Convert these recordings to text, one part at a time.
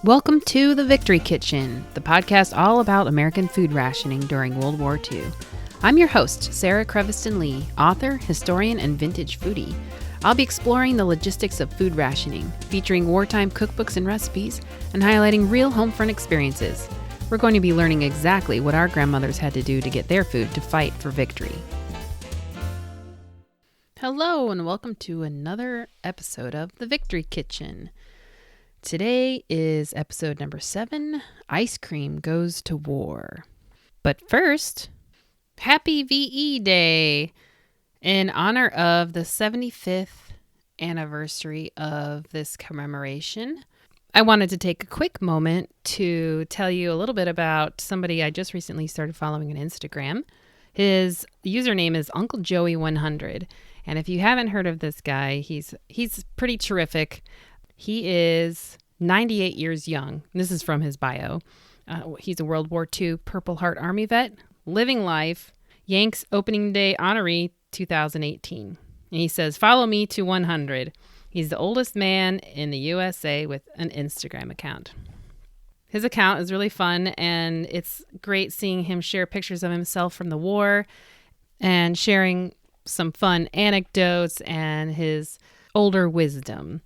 Welcome to The Victory Kitchen, the podcast all about American food rationing during World War II. I'm your host, Sarah Creviston Lee, author, historian, and vintage foodie. I'll be exploring the logistics of food rationing, featuring wartime cookbooks and recipes, and highlighting real home front experiences. We're going to be learning exactly what our grandmothers had to do to get their food to fight for victory. Hello, and welcome to another episode of The Victory Kitchen. Today is episode number 7, Ice Cream Goes to War. But first, Happy VE Day! In honor of the 75th anniversary of this commemoration, I wanted to take a quick moment to tell you a little bit about somebody I just recently started following on Instagram. His username is Uncle Joey 100. And if you haven't heard of this guy, he's pretty terrific. He is 98 years young. This is from his bio. He's a World War II Purple Heart Army vet, living life, Yanks Opening Day honoree 2018. And he says, follow me to 100. He's the oldest man in the USA with an Instagram account. His account is really fun, and it's great seeing him share pictures of himself from the war and sharing some fun anecdotes and his older wisdom.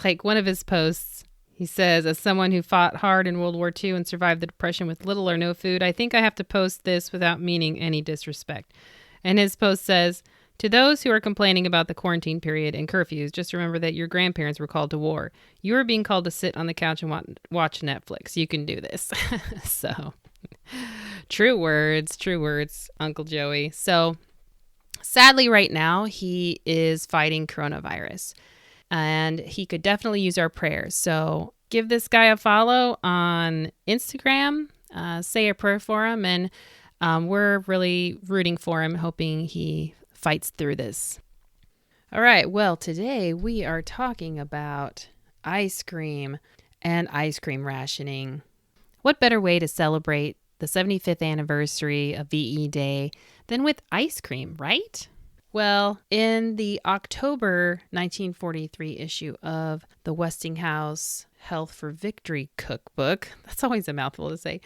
Like one of his posts, he says, as someone who fought hard in World War II and survived the Depression with little or no food, I think I have to post this without meaning any disrespect. And his post says, to those who are complaining about the quarantine period and curfews, just remember that your grandparents were called to war. You are being called to sit on the couch and watch Netflix. You can do this. So, true words, Uncle Joey. So, sadly, right now, he is fighting coronavirus, and he could definitely use our prayers. So give this guy a follow on Instagram, say a prayer for him, and we're really rooting for him, hoping he fights through this. All right, well, today we are talking about ice cream and ice cream rationing. What better way to celebrate the 75th anniversary of VE Day than with ice cream, right? Well, in the October 1943 issue of the Westinghouse Health for Victory cookbook, that's always a mouthful to say,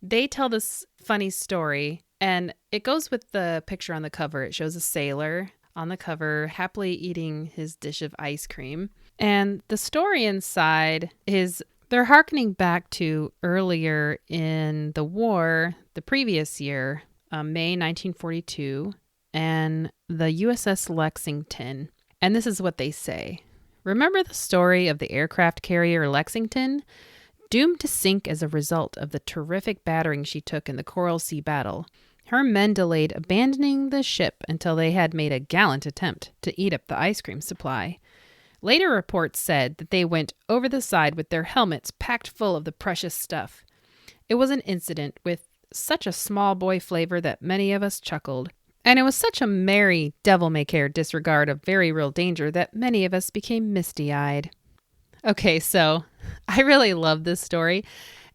they tell this funny story, and it goes with the picture on the cover. It shows a sailor on the cover happily eating his dish of ice cream. And the story inside is they're hearkening back to earlier in the war, the previous year, May 1942, and the USS Lexington. And this is what they say. Remember the story of the aircraft carrier Lexington? Doomed to sink as a result of the terrific battering she took in the Coral Sea battle, her men delayed abandoning the ship until they had made a gallant attempt to eat up the ice cream supply. Later reports said that they went over the side with their helmets packed full of the precious stuff. It was an incident with such a small boy flavor that many of us chuckled, and it was such a merry, devil-may-care disregard of very real danger that many of us became misty-eyed. Okay, so I really love this story,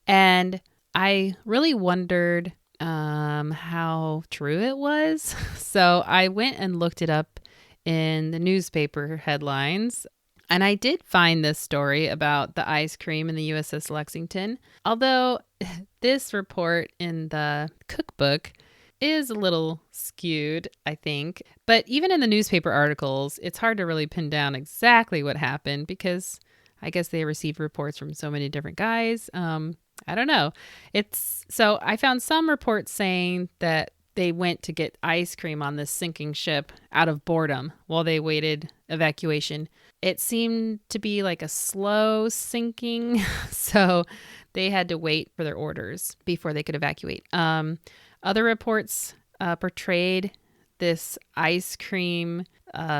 and I really wondered how true it was. So I went and looked it up in the newspaper headlines, and I did find this story about the ice cream in the USS Lexington, although this report in the cookbook is a little skewed, I think. But even in the newspaper articles, it's hard to really pin down exactly what happened because I guess they received reports from so many different guys. I don't know. So I found some reports saying that they went to get ice cream on this sinking ship out of boredom while they waited evacuation. It seemed to be like a slow sinking, so they had to wait for their orders before they could evacuate. Other reports portrayed this ice cream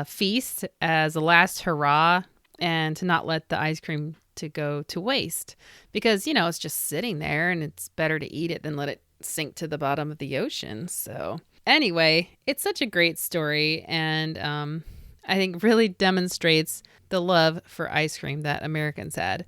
feast as a last hurrah and to not let the ice cream to go to waste because, it's just sitting there and it's better to eat it than let it sink to the bottom of the ocean. So anyway, it's such a great story, and I think really demonstrates the love for ice cream that Americans had.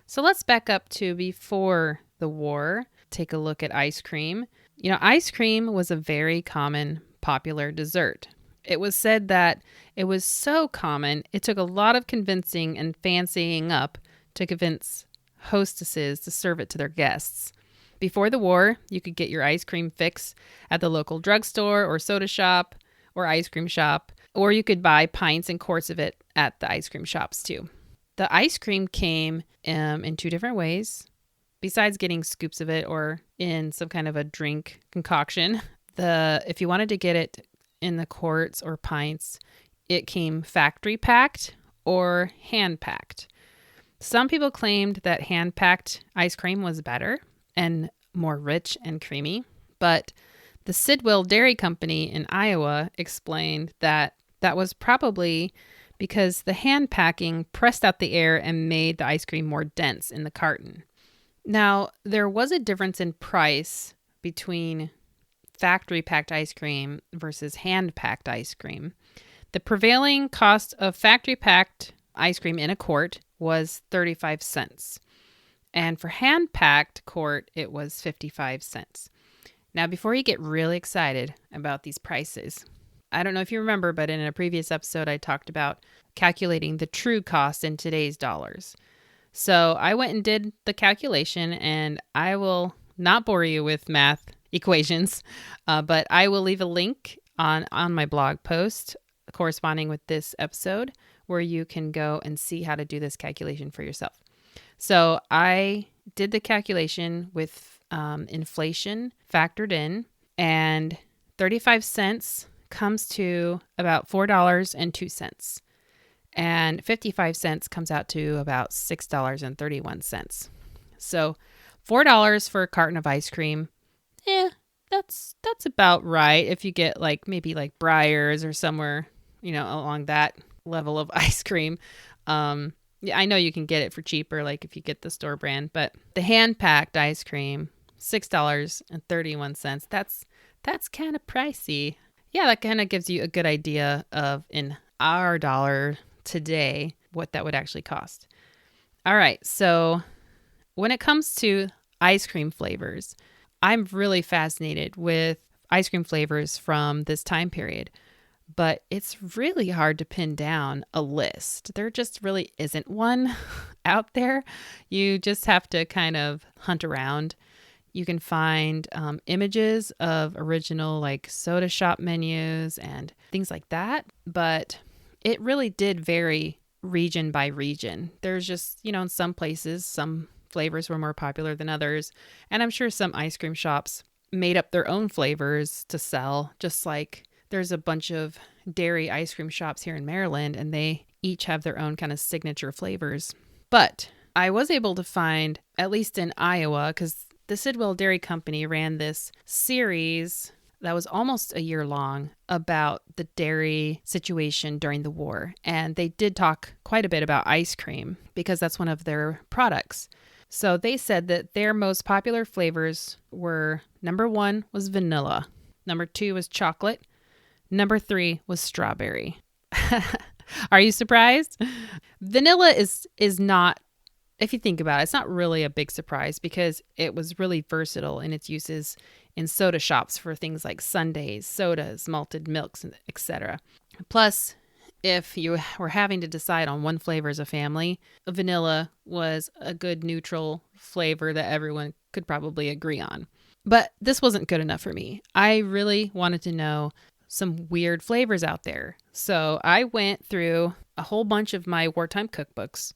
So let's back up to before the war, take a look at ice cream. Ice cream was a very common, popular dessert. It was said that it was so common, it took a lot of convincing and fancying up to convince hostesses to serve it to their guests. Before the war, you could get your ice cream fix at the local drugstore or soda shop or ice cream shop, or you could buy pints and quarts of it at the ice cream shops too. The ice cream came in two different ways. Besides getting scoops of it or in some kind of a drink concoction, if you wanted to get it in the quarts or pints, it came factory packed or hand packed. Some people claimed that hand packed ice cream was better and more rich and creamy, but the Sidwell Dairy Company in Iowa explained that was probably because the hand packing pressed out the air and made the ice cream more dense in the carton. Now, there was a difference in price between factory-packed ice cream versus hand-packed ice cream. The prevailing cost of factory-packed ice cream in a quart was 35 cents. And for hand-packed quart, it was 55 cents. Now, before you get really excited about these prices, I don't know if you remember, but in a previous episode, I talked about calculating the true cost in today's dollars. So I went and did the calculation, and I will not bore you with math equations, but I will leave a link on my blog post corresponding with this episode where you can go and see how to do this calculation for yourself. So I did the calculation with inflation factored in, and 35 cents comes to about $4.02. And 55 cents comes out to about $6.31. So $4 for a carton of ice cream. That's about right. If you get maybe Breyers or somewhere, along that level of ice cream. I know you can get it for cheaper, if you get the store brand, but the hand packed ice cream, $6.31. That's kind of pricey. Yeah, that kind of gives you a good idea of, in our dollar today, what that would actually cost. All right, so when it comes to ice cream flavors, I'm really fascinated with ice cream flavors from this time period, but it's really hard to pin down a list. There just really isn't one out there. You just have to kind of hunt around. You can find images of original soda shop menus and things like that, but it really did vary region by region. There's just, in some places, some flavors were more popular than others. And I'm sure some ice cream shops made up their own flavors to sell, just like there's a bunch of dairy ice cream shops here in Maryland, and they each have their own kind of signature flavors. But I was able to find, at least in Iowa, because the Sidwell Dairy Company ran this series that was almost a year long about the dairy situation during the war. And they did talk quite a bit about ice cream because that's one of their products. So they said that their most popular flavors were, number 1 was vanilla. Number 2 was chocolate. Number 3 was strawberry. Are you surprised? Vanilla is not, if you think about it, it's not really a big surprise because it was really versatile in its uses in soda shops for things like sundaes, sodas, malted milks, etc. Plus, if you were having to decide on one flavor as a family, vanilla was a good neutral flavor that everyone could probably agree on. But this wasn't good enough for me. I really wanted to know some weird flavors out there. So I went through a whole bunch of my wartime cookbooks,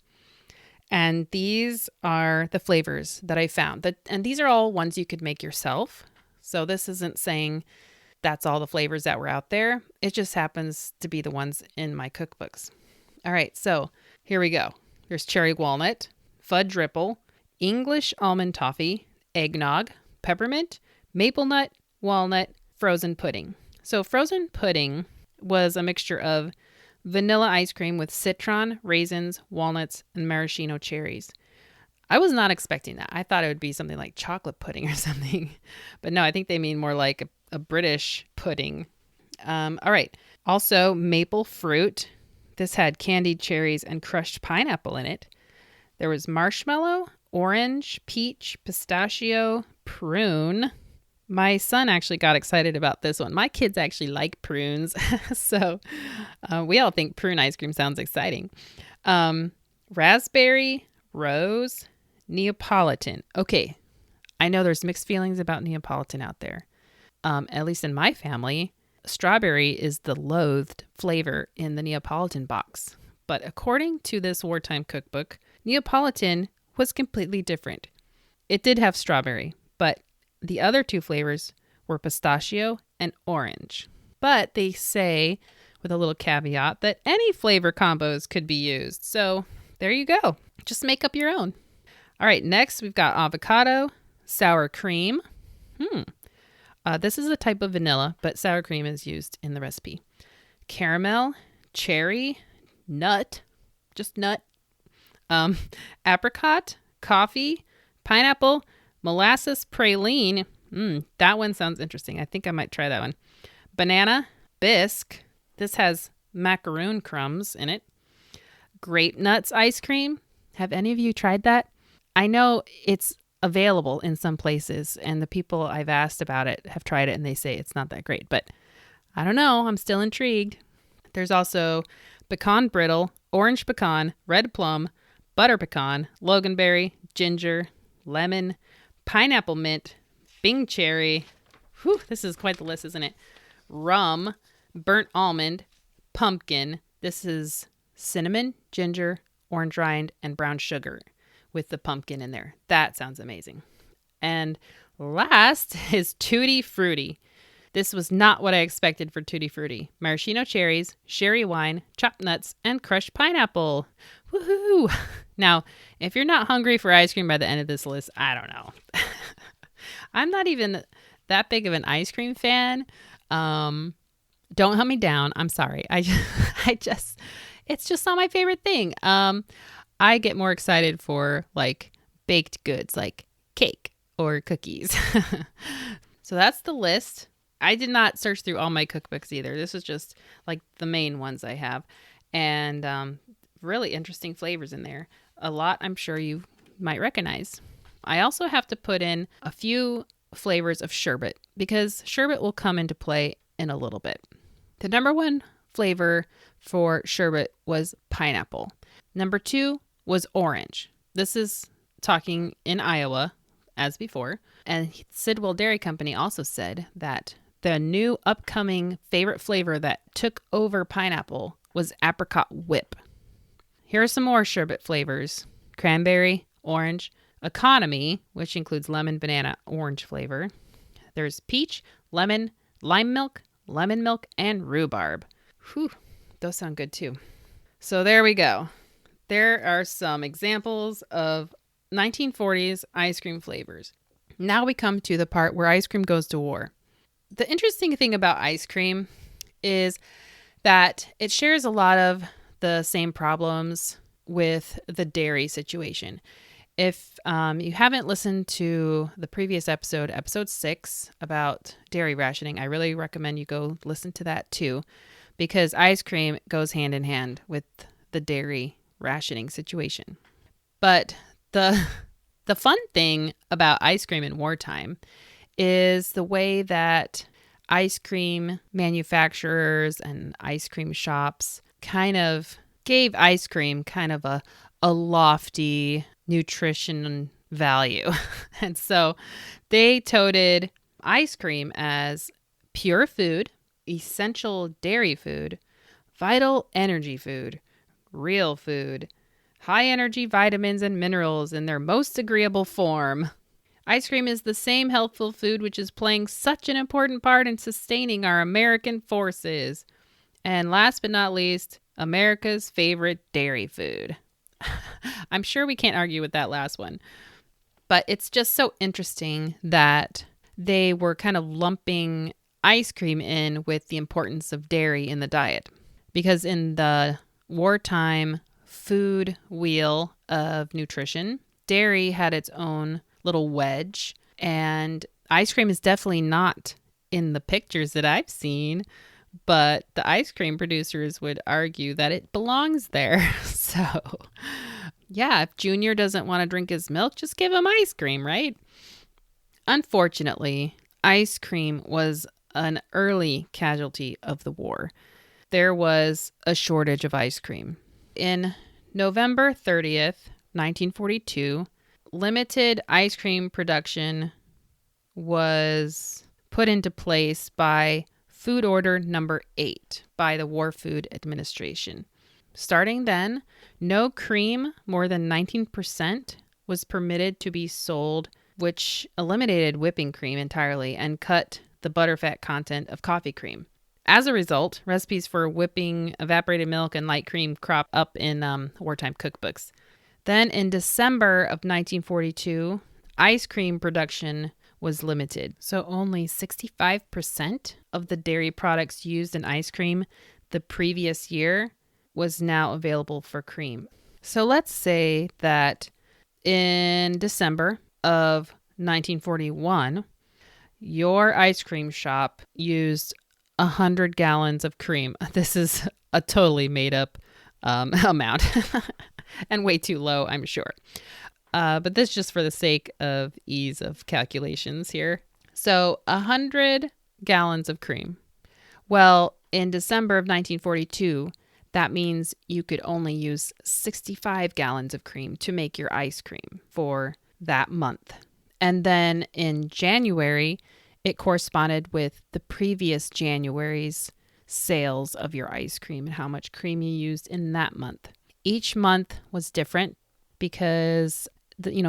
and these are the flavors that I found. And these are all ones you could make yourself. So this isn't saying that's all the flavors that were out there. It just happens to be the ones in my cookbooks. All right, so here we go. There's cherry walnut, fudge ripple, English almond toffee, eggnog, peppermint, maple nut, walnut, frozen pudding. So frozen pudding was a mixture of vanilla ice cream with citron, raisins, walnuts, and maraschino cherries. I was not expecting that. I thought it would be something like chocolate pudding or something. But no, I think they mean more like a British pudding. All right. Also, maple fruit. This had candied cherries and crushed pineapple in it. There was marshmallow, orange, peach, pistachio, prune. My son actually got excited about this one. My kids actually like prunes. So we all think prune ice cream sounds exciting. Raspberry, rose, Neapolitan. Okay, I know there's mixed feelings about Neapolitan out there. At least in my family, strawberry is the loathed flavor in the Neapolitan box. But according to this wartime cookbook, Neapolitan was completely different. It did have strawberry, but the other two flavors were pistachio and orange. But they say, with a little caveat, that any flavor combos could be used. So there you go. Just make up your own. All right, next we've got avocado, sour cream. This is a type of vanilla, but sour cream is used in the recipe. Caramel, cherry, nut, just nut, apricot, coffee, pineapple, molasses praline. That one sounds interesting. I think I might try that one. Banana, bisque. This has macaroon crumbs in it. Grape nuts ice cream. Have any of you tried that? I know it's available in some places, and the people I've asked about it have tried it and they say it's not that great, but I don't know. I'm still intrigued. There's also pecan brittle, orange pecan, red plum, butter pecan, loganberry, ginger, lemon, pineapple mint, Bing cherry. Whew, this is quite the list, isn't it? Rum, burnt almond, pumpkin. This is cinnamon, ginger, orange rind, and brown sugar with the pumpkin in there. That sounds amazing. And last is Tutti Frutti. This was not what I expected for Tutti Frutti. Maraschino cherries, sherry wine, chopped nuts, and crushed pineapple. Woohoo! Now, if you're not hungry for ice cream by the end of this list, I don't know. I'm not even that big of an ice cream fan. Don't hunt me down. I'm sorry. It's just not my favorite thing. I get more excited for like baked goods like cake or cookies. So that's the list. I did not search through all my cookbooks either. This is just like the main ones I have. And really interesting flavors in there. A lot I'm sure you might recognize. I also have to put in a few flavors of sherbet because sherbet will come into play in a little bit. The number one flavor for sherbet was pineapple. Number two was orange. This is talking in Iowa, as before. And Sidwell Dairy Company also said that the new upcoming favorite flavor that took over pineapple was apricot whip. Here are some more sherbet flavors. Cranberry, orange, economy, which includes lemon, banana, orange flavor. There's peach, lemon, lime milk, lemon milk, and rhubarb. Whew, those sound good too. So there we go. There are some examples of 1940s ice cream flavors. Now we come to the part where ice cream goes to war. The interesting thing about ice cream is that it shares a lot of the same problems with the dairy situation. If you haven't listened to the previous episode 6, about dairy rationing, I really recommend you go listen to that too, because ice cream goes hand in hand with the dairy rationing situation. But the fun thing about ice cream in wartime is the way that ice cream manufacturers and ice cream shops kind of gave ice cream kind of a lofty nutrition value. And so they touted ice cream as pure food, essential dairy food, vital energy food, real food, high energy vitamins and minerals in their most agreeable form. Ice cream is the same healthful food which is playing such an important part in sustaining our American forces. And last but not least, America's favorite dairy food. I'm sure we can't argue with that last one. But it's just so interesting that they were kind of lumping ice cream in with the importance of dairy in the diet. Because in the wartime food wheel of nutrition, dairy had its own little wedge, and ice cream is definitely not in the pictures that I've seen, but the ice cream producers would argue that it belongs there. So yeah, if Junior doesn't want to drink his milk, just give him ice cream, right? Unfortunately, ice cream was an early casualty of the war. There was a shortage of ice cream. In November 30th, 1942, limited ice cream production was put into place by Food Order number 8 by the War Food Administration. Starting then, no cream more than 19% was permitted to be sold, which eliminated whipping cream entirely and cut the butterfat content of coffee cream. As a result, recipes for whipping evaporated milk and light cream crop up in wartime cookbooks. Then in December of 1942, ice cream production was limited. So only 65% of the dairy products used in ice cream the previous year was now available for cream. So let's say that in December of 1941, your ice cream shop used 100 gallons of cream. This is a totally made up amount and way too low, I'm sure. But this just for the sake of ease of calculations here. So 100 gallons of cream. Well, in December of 1942, that means you could only use 65 gallons of cream to make your ice cream for that month. And then in January, it corresponded with the previous January's sales of your ice cream and how much cream you used in that month. Each month was different because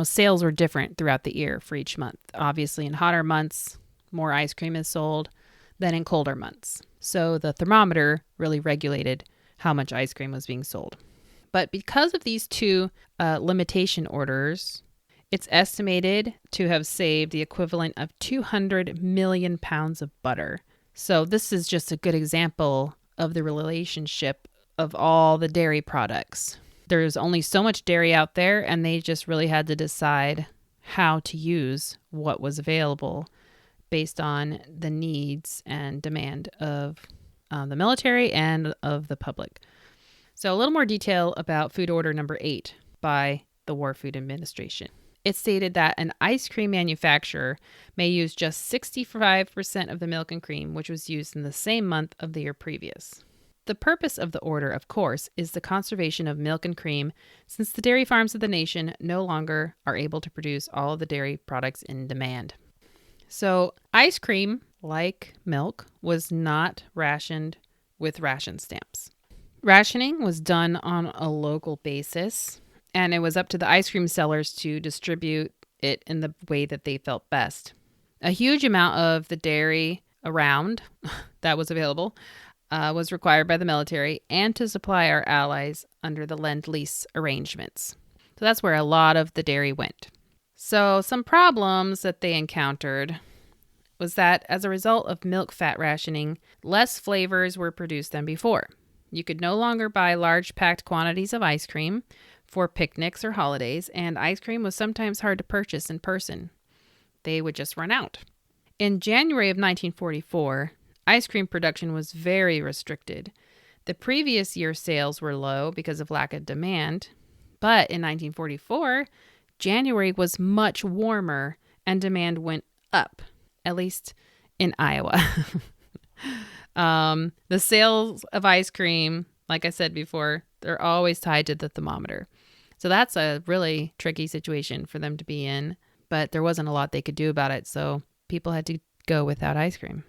sales were different throughout the year for each month. Obviously, in hotter months, more ice cream is sold than in colder months. So the thermometer really regulated how much ice cream was being sold. But because of these two limitation orders, it's estimated to have saved the equivalent of 200 million pounds of butter. So this is just a good example of the relationship of all the dairy products. There's only so much dairy out there, and they just really had to decide how to use what was available based on the needs and demand of the military and of the public. So a little more detail about Food Order number 8 by the War Food Administration. It stated that an ice cream manufacturer may use just 65% of the milk and cream, which was used in the same month of the year previous. The purpose of the order, of course, is the conservation of milk and cream, since the dairy farms of the nation no longer are able to produce all of the dairy products in demand. So ice cream, like milk, was not rationed with ration stamps. Rationing was done on a local basis, and it was up to the ice cream sellers to distribute it in the way that they felt best. A huge amount of the dairy around that was available was required by the military and to supply our allies under the Lend-Lease arrangements. So that's where a lot of the dairy went. So some problems that they encountered was that as a result of milk fat rationing, less flavors were produced than before. You could no longer buy large packed quantities of ice cream for picnics or holidays, and ice cream was sometimes hard to purchase in person. They would just run out. In January of 1944, ice cream production was very restricted. The previous year's sales were low because of lack of demand, but in 1944, January was much warmer and demand went up, at least in Iowa. The sales of ice cream, like I said before, they're always tied to the thermometer. So that's a really tricky situation for them to be in, but there wasn't a lot they could do about it, so people had to go without ice cream.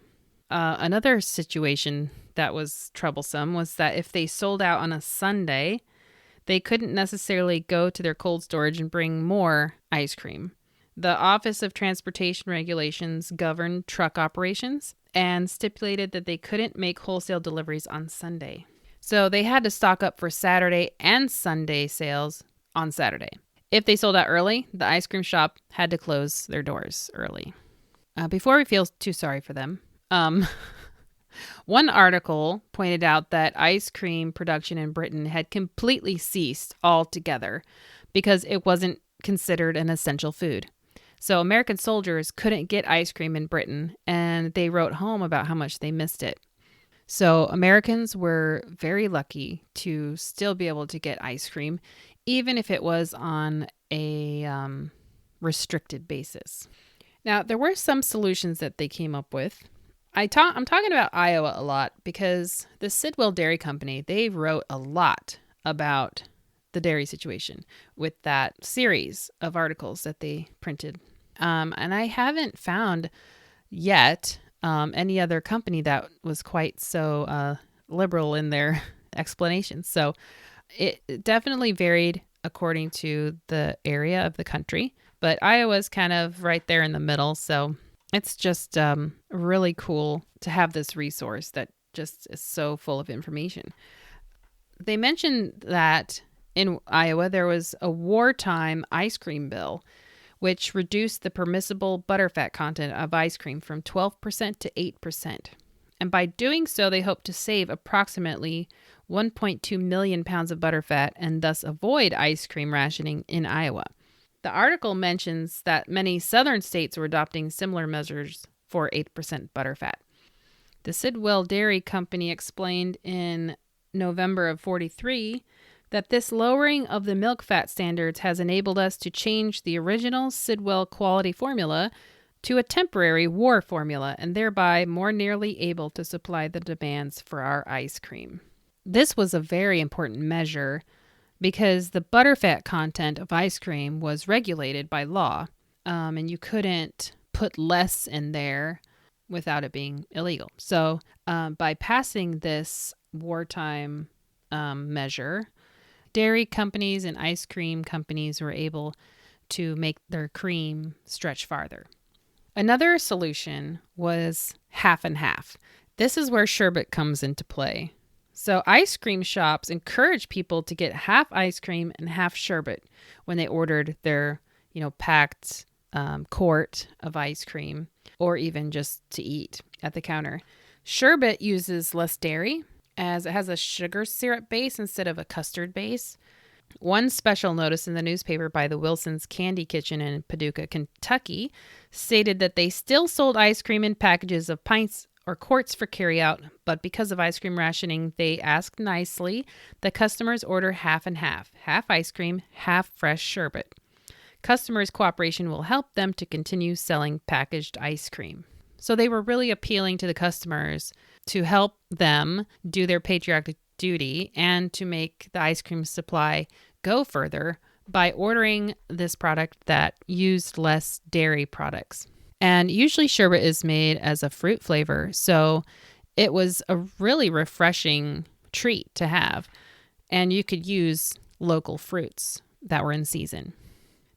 Another situation that was troublesome was that if they sold out on a Sunday, they couldn't necessarily go to their cold storage and bring more ice cream. The Office of Transportation Regulations governed truck operations and stipulated that they couldn't make wholesale deliveries on Sunday. So they had to stock up for Saturday and Sunday sales on Saturday. If they sold out early, the ice cream shop had to close their doors early. Before we feel too sorry for them, one article pointed out that ice cream production in Britain had completely ceased altogether because it wasn't considered an essential food. So American soldiers couldn't get ice cream in Britain, and they wrote home about how much they missed it. So Americans were very lucky to still be able to get ice cream, even if it was on a restricted basis. Now, there were some solutions that they came up with. I'm talking about Iowa a lot because the Sidwell Dairy Company, they wrote a lot about the dairy situation with that series of articles that they printed. And I haven't found yet any other company that was quite so liberal in their explanations. So it definitely varied according to the area of the country, but Iowa's kind of right there in the middle. So it's just really cool to have this resource that just is so full of information. They mentioned that in Iowa, there was a wartime ice cream bill, which reduced the permissible butterfat content of ice cream from 12% to 8%. And by doing so, they hope to save approximately 1.2 million pounds of butterfat and thus avoid ice cream rationing in Iowa. The article mentions that many southern states were adopting similar measures for 8% butterfat. The Sidwell Dairy Company explained in November of 43 that this lowering of the milk fat standards has enabled us to change the original Sidwell quality formula to a temporary war formula and thereby more nearly able to supply the demands for our ice cream. This was a very important measure because the butterfat content of ice cream was regulated by law, and you couldn't put less in there without it being illegal. So by passing this wartime measure, dairy companies and ice cream companies were able to make their cream stretch farther. Another solution was half and half. This is where sherbet comes into play. So ice cream shops encourage people to get half ice cream and half sherbet when they ordered their, packed quart of ice cream, or even just to eat at the counter. Sherbet uses less dairy as it has a sugar syrup base instead of a custard base. One special notice in the newspaper by the Wilsons Candy Kitchen in Paducah, Kentucky, stated that they still sold ice cream in packages of pints or quarts for carryout, but because of ice cream rationing, they asked nicely that customers order half and half ice cream, half fresh sherbet. Customers' cooperation will help them to continue selling packaged ice cream. So they were really appealing to the customers to help them do their patriotic duty and to make the ice cream supply go further by ordering this product that used less dairy products. And usually sherbet is made as a fruit flavor, so it was a really refreshing treat to have. And you could use local fruits that were in season.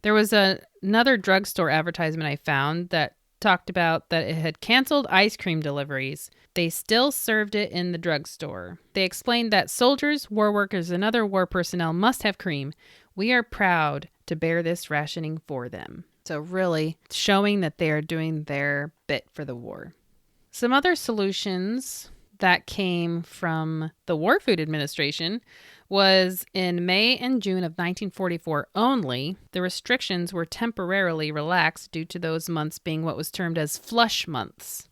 There was another drugstore advertisement I found that talked about that it had canceled ice cream deliveries. They still served it in the drugstore. They explained that soldiers, war workers, and other war personnel must have cream. We are proud to bear this rationing for them. So really showing that they are doing their bit for the war. Some other solutions that came from the War Food Administration was in May and June of 1944 only, the restrictions were temporarily relaxed due to those months being what was termed as flush months.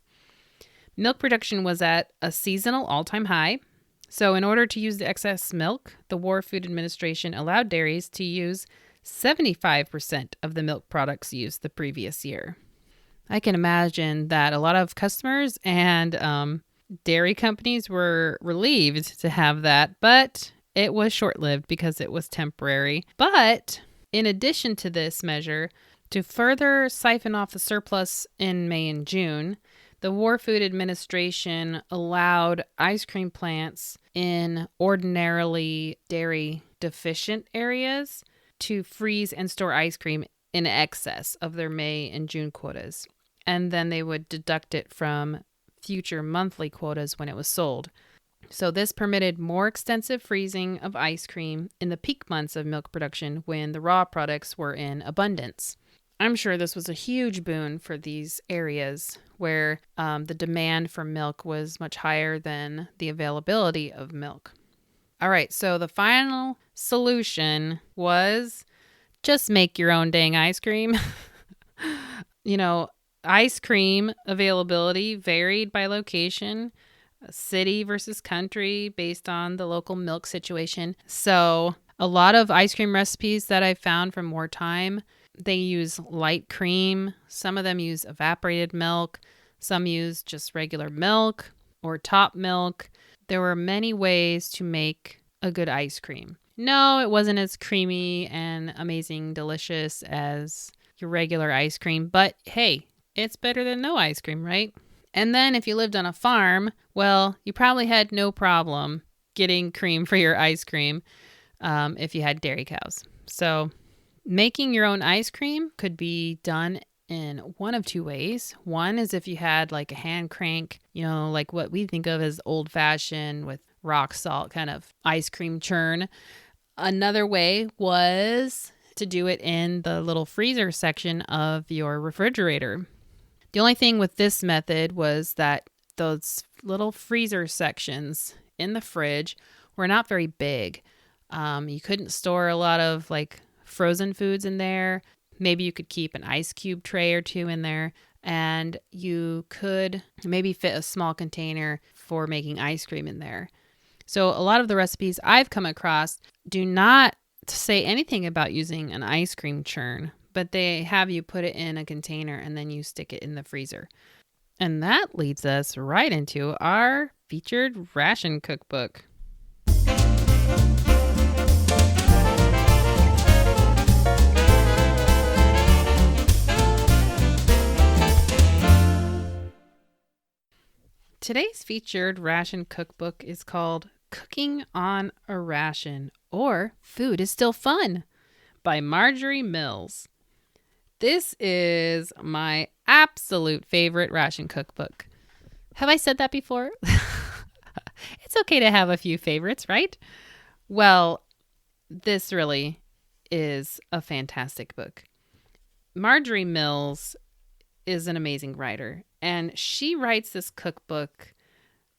Milk production was at a seasonal all-time high. So in order to use the excess milk, the War Food Administration allowed dairies to use 75% of the milk products used the previous year. I can imagine that a lot of customers and dairy companies were relieved to have that, but it was short-lived because it was temporary. But in addition to this measure, to further siphon off the surplus in May and June, the War Food Administration allowed ice cream plants in ordinarily dairy deficient areas to freeze and store ice cream in excess of their May and June quotas. And then they would deduct it from future monthly quotas when it was sold. So this permitted more extensive freezing of ice cream in the peak months of milk production when the raw products were in abundance. I'm sure this was a huge boon for these areas where the demand for milk was much higher than the availability of milk. All right, so the final solution was just make your own dang ice cream. Ice cream availability varied by location, city versus country, based on the local milk situation. So a lot of ice cream recipes that I found from wartime, they use light cream. Some of them use evaporated milk. Some use just regular milk or top milk. There were many ways to make a good ice cream. No, it wasn't as creamy and amazing, delicious as your regular ice cream, but hey, it's better than no ice cream, right? And then if you lived on a farm, well, you probably had no problem getting cream for your ice cream if you had dairy cows. So making your own ice cream could be done in one of two ways. One is if you had like a hand crank, like what we think of as old fashioned with rock salt kind of ice cream churn. Another way was to do it in the little freezer section of your refrigerator. The only thing with this method was that those little freezer sections in the fridge were not very big. You couldn't store a lot of like frozen foods in there. Maybe you could keep an ice cube tray or two in there, and you could maybe fit a small container for making ice cream in there. So a lot of the recipes I've come across do not say anything about using an ice cream churn, but they have you put it in a container and then you stick it in the freezer. And that leads us right into our featured ration cookbook. Today's featured ration cookbook is called Cooking on a Ration, or Food is Still Fun, by Marjorie Mills. This is my absolute favorite ration cookbook. Have I said that before? It's okay to have a few favorites, right? Well, this really is a fantastic book. Marjorie Mills is an amazing writer, and she writes this cookbook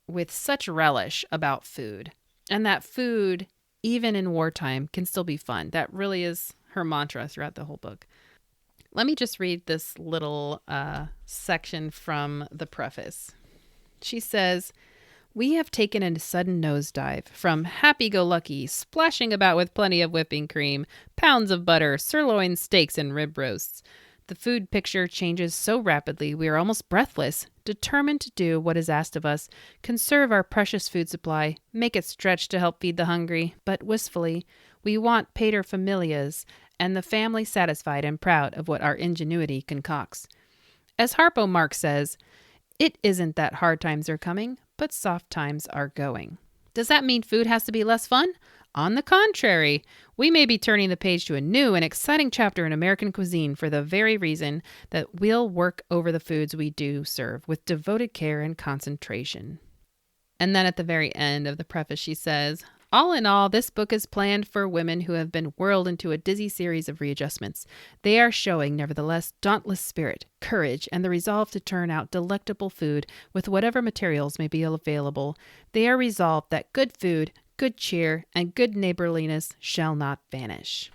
with such relish about food, and that food, even in wartime, can still be fun. That really is her mantra throughout the whole book. Let me just read this little section from the preface. She says, "We have taken a sudden nosedive from happy-go-lucky, splashing about with plenty of whipping cream, pounds of butter, sirloin steaks, and rib roasts. The food picture changes so rapidly we are almost breathless, determined to do what is asked of us, conserve our precious food supply, make it stretch to help feed the hungry, but wistfully, we want paterfamilias and the family satisfied and proud of what our ingenuity concocts. As Harpo Marx says, it isn't that hard times are coming, but soft times are going. Does that mean food has to be less fun? On the contrary, we may be turning the page to a new and exciting chapter in American cuisine for the very reason that we'll work over the foods we do serve with devoted care and concentration." And then at the very end of the preface, she says, "All in all, this book is planned for women who have been whirled into a dizzy series of readjustments. They are showing, nevertheless, dauntless spirit, courage, and the resolve to turn out delectable food with whatever materials may be available. They are resolved that good food, good cheer, and good neighborliness shall not vanish."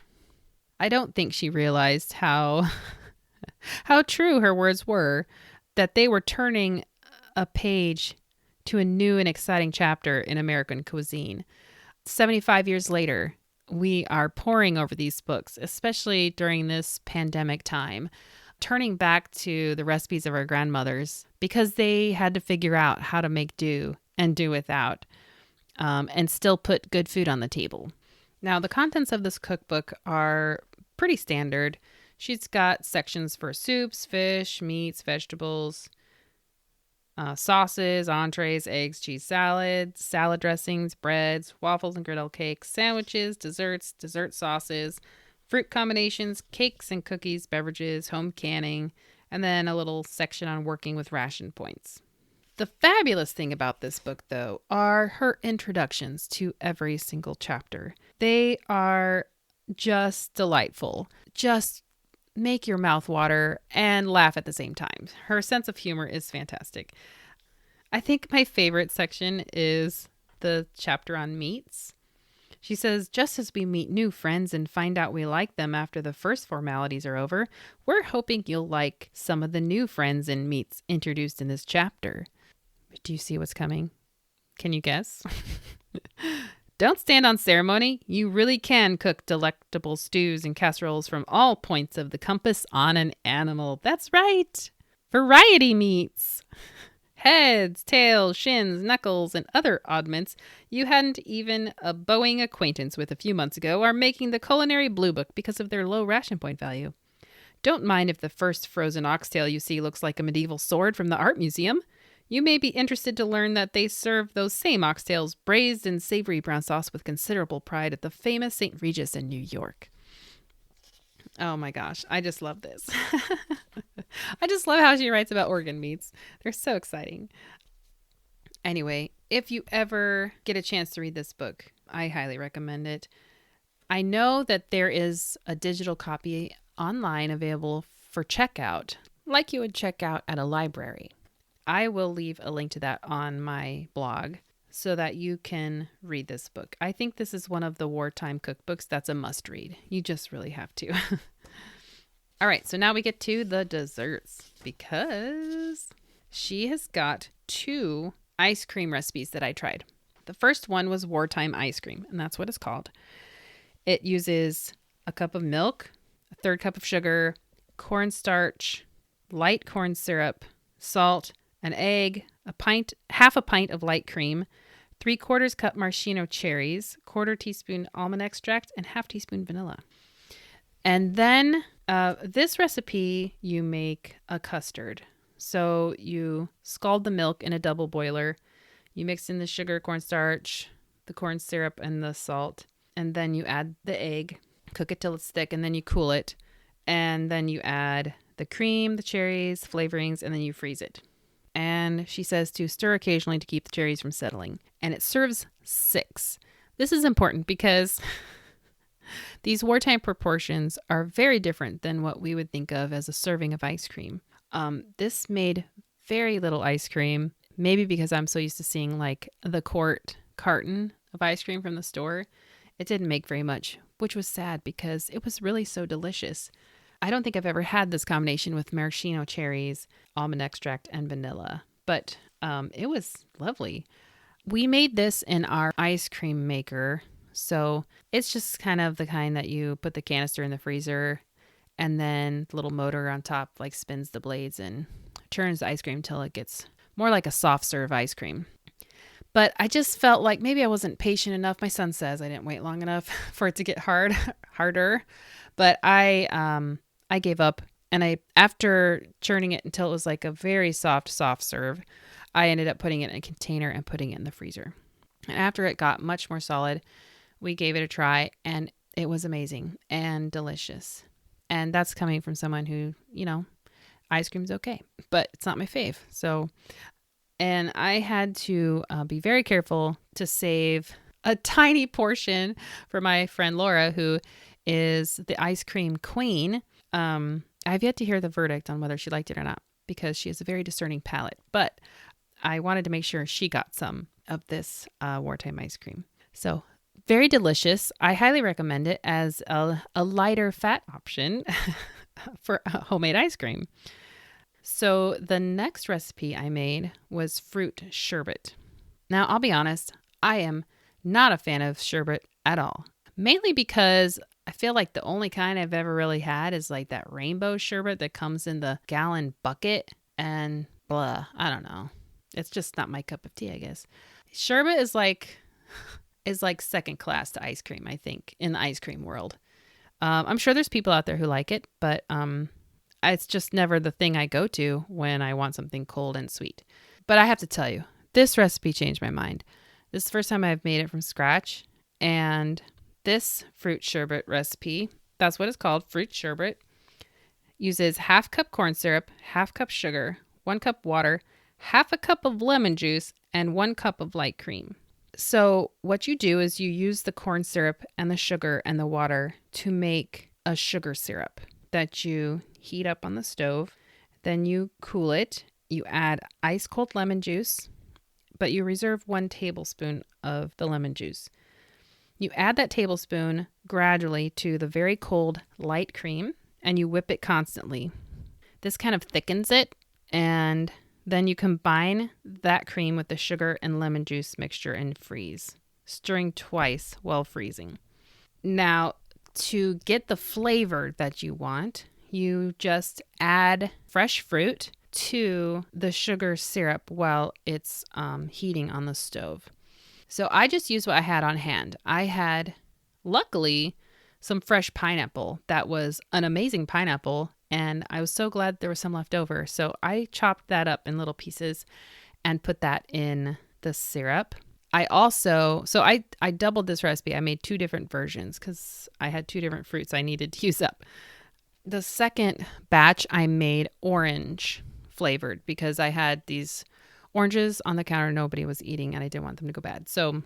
I don't think she realized how true her words were, that they were turning a page to a new and exciting chapter in American cuisine. 75 years later, we are poring over these books, especially during this pandemic time, turning back to the recipes of our grandmothers because they had to figure out how to make do and do without. And still put good food on the table. Now, the contents of this cookbook are pretty standard. She's got sections for soups, fish, meats, vegetables, sauces, entrees, eggs, cheese salad, salad dressings, breads, waffles and griddle cakes, sandwiches, desserts, dessert sauces, fruit combinations, cakes and cookies, beverages, home canning, and then a little section on working with ration points. The fabulous thing about this book, though, are her introductions to every single chapter. They are just delightful. Just make your mouth water and laugh at the same time. Her sense of humor is fantastic. I think my favorite section is the chapter on meats. She says, "Just as we meet new friends and find out we like them after the first formalities are over, we're hoping you'll like some of the new friends and meats introduced in this chapter." Do you see what's coming? Can you guess? Don't stand on ceremony. You really can cook delectable stews and casseroles from all points of the compass on an animal. That's right. Variety meats. Heads, tails, shins, knuckles, and other oddments you hadn't even a bowing acquaintance with a few months ago are making the culinary blue book because of their low ration point value. Don't mind if the first frozen oxtail you see looks like a medieval sword from the art museum. You may be interested to learn that they serve those same oxtails braised in savory brown sauce with considerable pride at the famous St. Regis in New York. Oh my gosh, I just love this. I just love how she writes about organ meats. They're so exciting. Anyway, if you ever get a chance to read this book, I highly recommend it. I know that there is a digital copy online available for checkout, like you would check out at a library. I will leave a link to that on my blog so that you can read this book. I think this is one of the wartime cookbooks that's a must read. You just really have to. All right, so now we get to the desserts because she has got 2 ice cream recipes that I tried. The first one was wartime ice cream, and that's what it's called. It uses a cup of milk, a 1/3 cup of sugar, cornstarch, light corn syrup, salt, an egg, half a pint of light cream, 3/4 cup maraschino cherries, 1/4 teaspoon almond extract, and 1/2 teaspoon vanilla. And then this recipe, you make a custard. So you scald the milk in a double boiler. You mix in the sugar, cornstarch, the corn syrup, and the salt. And then you add the egg, cook it till it's thick, and then you cool it. And then you add the cream, the cherries, flavorings, and then you freeze it. And she says to stir occasionally to keep the cherries from settling. And it serves 6. This is important because these wartime proportions are very different than what we would think of as a serving of ice cream. This made very little ice cream, maybe because I'm so used to seeing like the quart carton of ice cream from the store. It didn't make very much, which was sad because it was really so delicious. I don't think I've ever had this combination with maraschino cherries, almond extract, and vanilla, but it was lovely. We made this in our ice cream maker, so it's just kind of the kind that you put the canister in the freezer, and then the little motor on top like spins the blades and turns the ice cream until it gets more like a soft serve ice cream. But I just felt like maybe I wasn't patient enough. My son says I didn't wait long enough for it to get harder. But I gave up, and after churning it until it was like a very soft serve, I ended up putting it in a container and putting it in the freezer. And after it got much more solid, we gave it a try, and it was amazing and delicious. And that's coming from someone who, ice cream's okay, but it's not my fave. And I had to be very careful to save a tiny portion for my friend Laura, who is the ice cream queen. I've yet to hear the verdict on whether she liked it or not because she has a very discerning palate. But I wanted to make sure she got some of this wartime ice cream. So very delicious. I highly recommend it as a lighter fat option for homemade ice cream. So the next recipe I made was fruit sherbet. Now, I'll be honest, I am not a fan of sherbet at all. Mainly because I feel like the only kind I've ever really had is like that rainbow sherbet that comes in the gallon bucket and blah, I don't know. It's just not my cup of tea, I guess. Sherbet is like second class to ice cream, I think, in the ice cream world. I'm sure there's people out there who like it, but it's just never the thing I go to when I want something cold and sweet. But I have to tell you, this recipe changed my mind. This is the first time I've made it from scratch. And this fruit sherbet recipe, that's what it's called, fruit sherbet, uses 1/2 cup corn syrup, 1/2 cup sugar, 1 cup water, 1/2 cup of lemon juice, and 1 cup of light cream. So what you do is you use the corn syrup and the sugar and the water to make a sugar syrup that you heat up on the stove. Then you cool it. You add ice cold lemon juice, but you reserve 1 tablespoon of the lemon juice. You add that tablespoon gradually to the very cold light cream, and you whip it constantly. This kind of thickens it, and then you combine that cream with the sugar and lemon juice mixture and freeze, stirring twice while freezing. Now, to get the flavor that you want, you just add fresh fruit to the sugar syrup while it's heating on the stove. So I just used what I had on hand. I had, luckily, some fresh pineapple that was an amazing pineapple, and I was so glad there was some left over. So I chopped that up in little pieces and put that in the syrup. I doubled this recipe. I made 2 different versions because I had 2 different fruits I needed to use up. The second batch I made orange flavored because I had these oranges on the counter nobody was eating and I didn't want them to go bad. So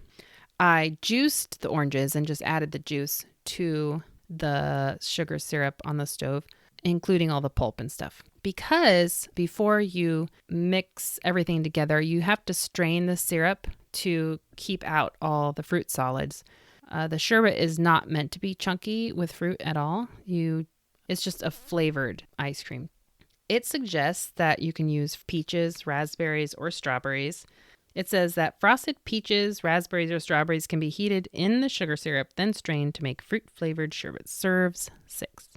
I juiced the oranges and just added the juice to the sugar syrup on the stove, including all the pulp and stuff. Because before you mix everything together, you have to strain the syrup to keep out all the fruit solids. The sherbet is not meant to be chunky with fruit at all. It's just a flavored ice cream. It suggests that you can use peaches, raspberries, or strawberries. It says that frosted peaches, raspberries, or strawberries can be heated in the sugar syrup, then strained to make fruit-flavored sherbet. Serves 6.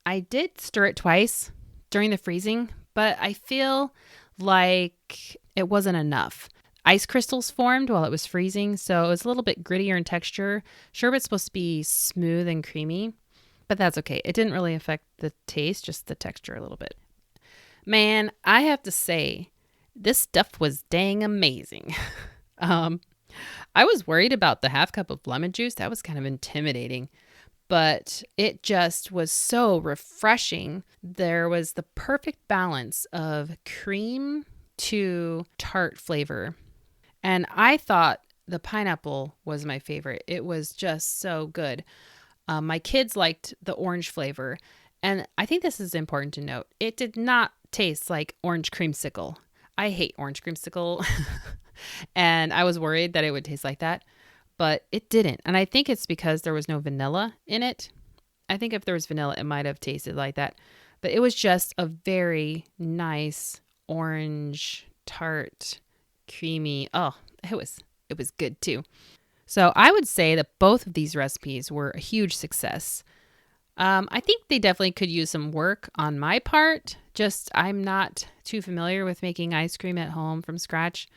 I did stir it twice during the freezing, but I feel like it wasn't enough. Ice crystals formed while it was freezing, so it was a little bit grittier in texture. Sherbet's supposed to be smooth and creamy, but that's okay. It didn't really affect the taste, just the texture a little bit. Man, I have to say, this stuff was dang amazing. I was worried about the half cup of lemon juice. That was kind of intimidating, but it just was so refreshing. There was the perfect balance of cream to tart flavor. And I thought the pineapple was my favorite. It was just so good. My kids liked the orange flavor. And I think this is important to note. It did not taste like orange creamsicle. I hate orange creamsicle. And I was worried that it would taste like that. But it didn't. And I think it's because there was no vanilla in it. I think if there was vanilla, it might have tasted like that. But it was just a very nice orange, tart, creamy. Oh, it was good too. So I would say that both of these recipes were a huge success. I think they definitely could use some work on my part. Just I'm not too familiar with making ice cream at home from scratch.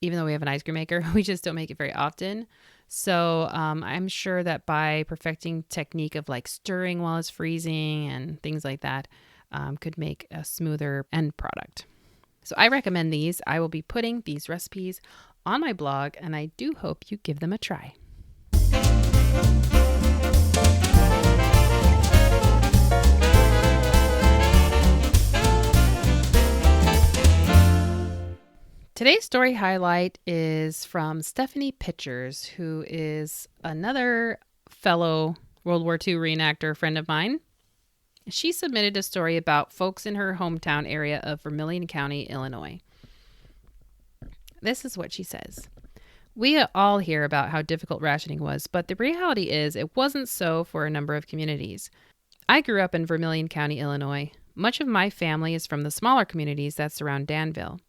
Even though we have an ice cream maker, we just don't make it very often. So I'm sure that by perfecting technique of like stirring while it's freezing and things like that, could make a smoother end product. So I recommend these. I will be putting these recipes on my blog, and I do hope you give them a try. Today's story highlight is from Stephanie Pitchers, who is another fellow World War II reenactor friend of mine. She submitted a story about folks in her hometown area of Vermilion County, Illinois. This is what she says. We all hear about how difficult rationing was, but the reality is it wasn't so for a number of communities. I grew up in Vermilion County, Illinois. Much of my family is from the smaller communities that surround Danville.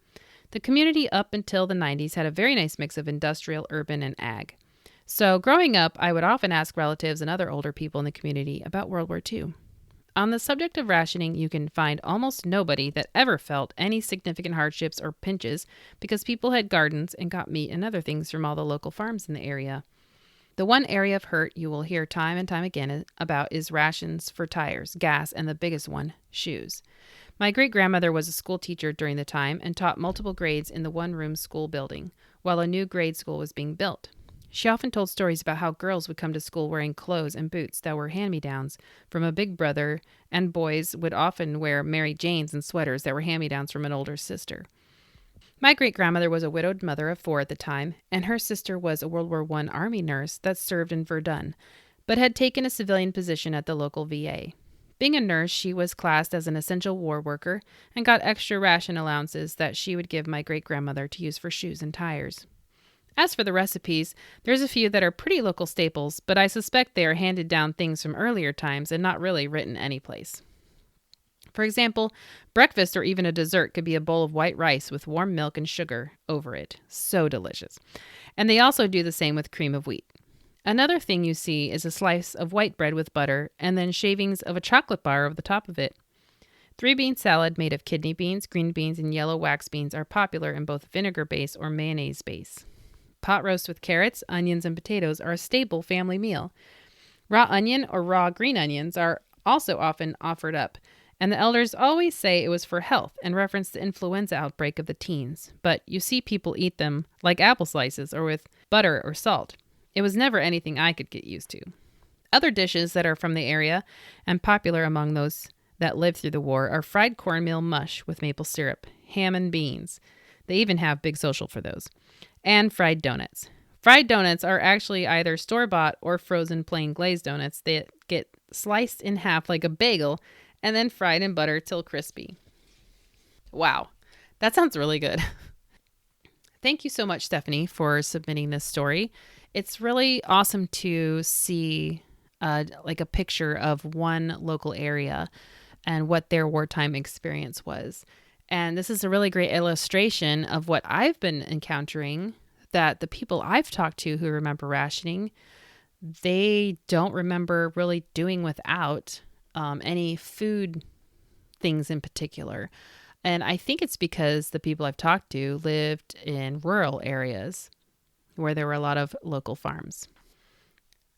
The community up until the 90s had a very nice mix of industrial, urban, and ag. So growing up, I would often ask relatives and other older people in the community about World War II. On the subject of rationing, you can find almost nobody that ever felt any significant hardships or pinches because people had gardens and got meat and other things from all the local farms in the area. The one area of hurt you will hear time and time again about is rations for tires, gas, and the biggest one, shoes. My great-grandmother was a school teacher during the time and taught multiple grades in the one-room school building, while a new grade school was being built. She often told stories about how girls would come to school wearing clothes and boots that were hand-me-downs from a big brother, and boys would often wear Mary Janes and sweaters that were hand-me-downs from an older sister. My great-grandmother was a widowed mother of 4 at the time, and her sister was a World War I Army nurse that served in Verdun, but had taken a civilian position at the local VA. Being a nurse, she was classed as an essential war worker and got extra ration allowances that she would give my great-grandmother to use for shoes and tires. As for the recipes, there's a few that are pretty local staples, but I suspect they are handed down things from earlier times and not really written anyplace. For example, breakfast or even a dessert could be a bowl of white rice with warm milk and sugar over it. So delicious. And they also do the same with cream of wheat. Another thing you see is a slice of white bread with butter and then shavings of a chocolate bar over the top of it. Three-bean salad made of kidney beans, green beans, and yellow wax beans are popular in both vinegar base or mayonnaise base. Pot roast with carrots, onions, and potatoes are a staple family meal. Raw onion or raw green onions are also often offered up, and the elders always say it was for health and reference the influenza outbreak of the teens. But you see people eat them like apple slices or with butter or salt. It was never anything I could get used to. Other dishes that are from the area and popular among those that lived through the war are fried cornmeal mush with maple syrup, ham and beans. They even have Big Social for those. And fried donuts. Fried donuts are actually either store-bought or frozen plain glazed donuts that get sliced in half like a bagel and then fried in butter till crispy. Wow, that sounds really good. Thank you so much, Stephanie, for submitting this story. It's really awesome to see like a picture of one local area and what their wartime experience was. And this is a really great illustration of what I've been encountering, that the people I've talked to who remember rationing, they don't remember really doing without any food things in particular. And I think it's because the people I've talked to lived in rural areas where there were a lot of local farms.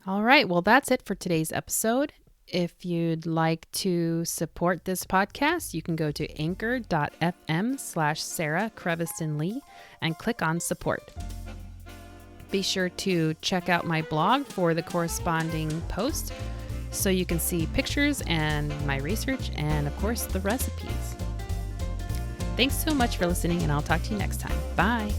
All right, well, that's it for today's episode. If you'd like to support this podcast, you can go to anchor.fm/Sarah Creviston Lee and click on support. Be sure to check out my blog for the corresponding post so you can see pictures and my research and, of course, the recipes. Thanks so much for listening, and I'll talk to you next time. Bye.